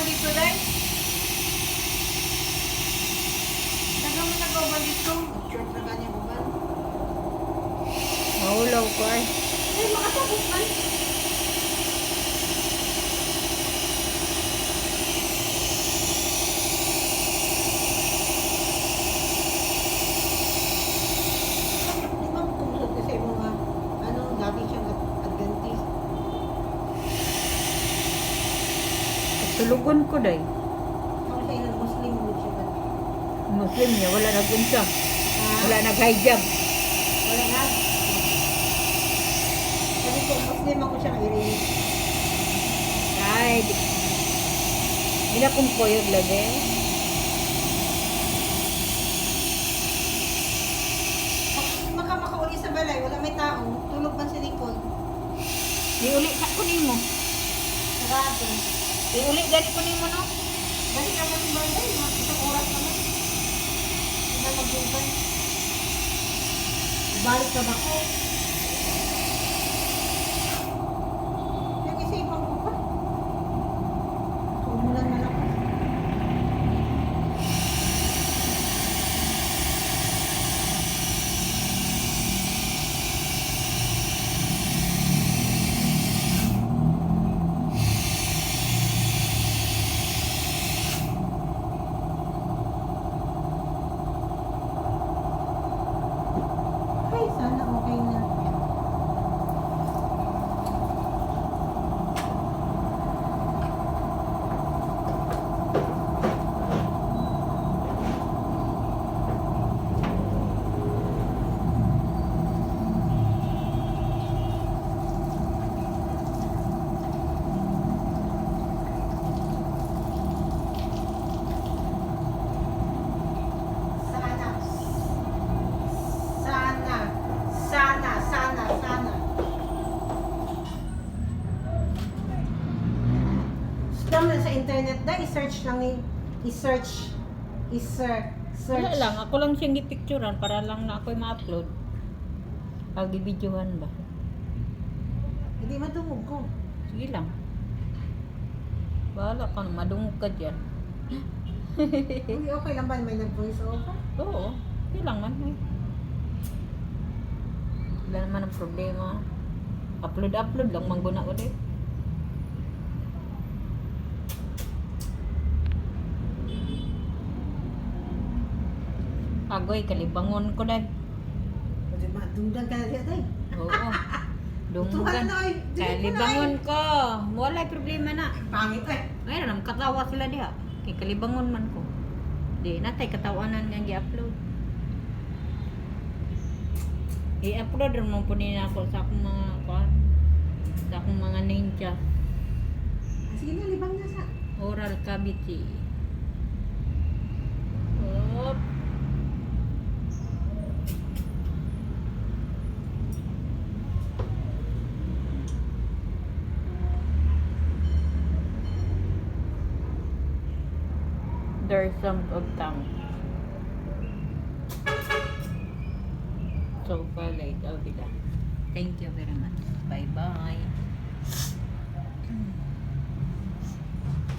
dito, Day? Taga mo nag-uban dito. Short na kanyang uban. Mahulaw ko ay. Ay, makatapos man. Di ba kumusot ka sa mga, ano, dati siyang Adventist. Tulugon ko day. Ako sa ilang Muslim mo siya ba? Muslim niya, wala nag-unsa. Ah, Wala nag-hijab. wala na. Sabi ko, Muslim ako siya ngayon. Ay, di na kong koyog lagi. Makauli sa balay, wala may tao. Tulog man sa likod. Di uli sa kunin mo. Sarado. Di uli gani kunin mo no. Balik naman sa balay, mga isang oras naman. Hindi na magbubay. Balik na ba ko? Yung isipan ko pa. Umulan na lang. Ay, sana okay na. Sana. Sana. Sana. Stam na sa internet na, i-search lang ni, i-search. Wala lang, ako lang siyang gipicturean para lang na ako'y ma-upload. Pag bibidyohan ba? Hindi madungog ko. Sige lang. Bahala ka, madungog ka dyan. Hindi okay lang ba may nag-voice over? Oo, okay lang man. Eh. Wala naman ang problema. Upload lang, mangguna ko din. Agoy, kalibangon ko din. Pwede madunggan ka na siya tayo. Oo. Dumugan. Kalibangon ko. Wala'y problema na. Pangit eh. Mayroon, katawa sila diha. Kay kalibangon man ko. Di, natay katawanan nga gi-upload. I-upload rin mo po nila ako sa akong mga sa akong mga ninja. Sige na, libang na sa. Oral cavity. Op. There's some of tongue. So far late, I'll be done. Thank you very much. Bye-bye.